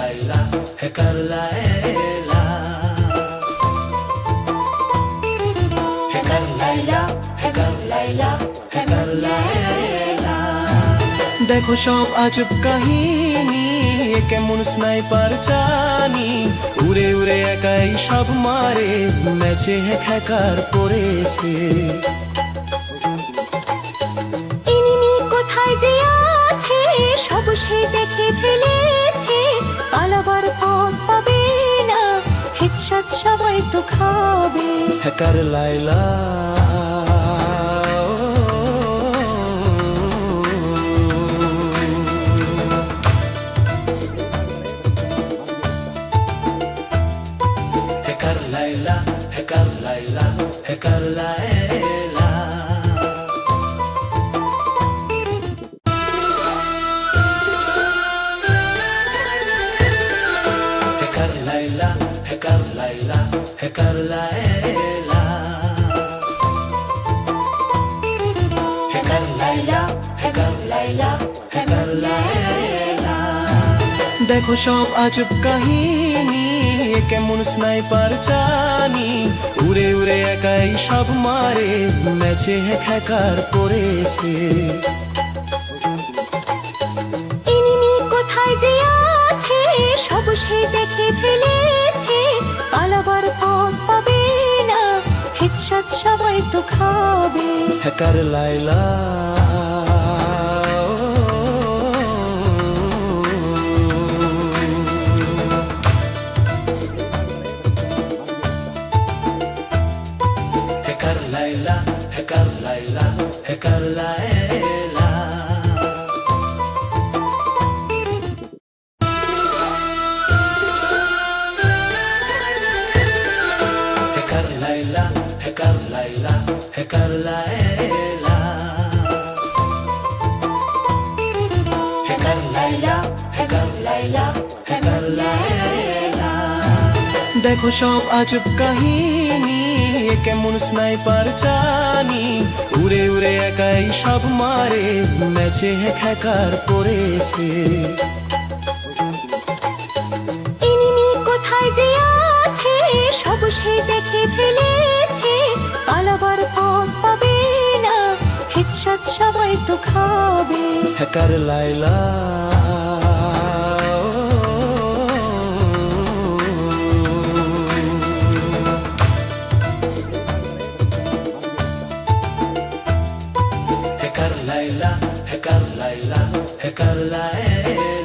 লাইলা হেকার লাইলা হেকার লাইলা হেকার লাইলা হেকার লাইলা। দেখো সব আজব কাহিনী, কেমন স্নাইপার জানি, উড়ে উড়ে একাই সব মারে, ম্যাচে হ্যাকার পড়েছে। এনিমি কোথায় যে আছে সব সে দেখে ফেলেছে, পালাবার পথ পাবে না, হেডশট সবাই তো খাবে। হেকার লাইলা হেকার লাইলা হেকার লাইলা হেকার লাইলা। হেকার লাইলা হেকার লাইলা হেকার লাইলা হেকার লাইলা হেকার লাইলা হেকার লাইলা। দেখো সব আজব কাহিনী, কেমন স্নাইপার জানি, উড়ে উড়ে একাই সব মারে, ম্যাচে হ্যাকার পড়েছে। এনিমি কোথায় যে আছে সব সে দেখে ফেলেছে, পালাবার পথ পাবে না, হেডশট সবাই তো খাবে। হেকার লাইলা হেকার লাইলা হেকার লাইলা হেকার লাইলা। হেকার লাইলা হেকার লাইলা হেকার লাইলা হেকার লাইলা হেকার লাইলা হেকার লাইলা। দেখো সব আজব কাহিনী, কেমন স্নাইপার জানি, উড়ে উড়ে একাই সব মারে, ম্যাচে হ্যাকার পড়েছে। এনিমি কোথায় যে আছে সব সে দেখে ফেলেছে, পালাবার পথ পাবে না, হেডশট সবাই তো খাবে। হেকার লাইলা হেকার লাইলা হেকার লাইলা হেকার লাইলা।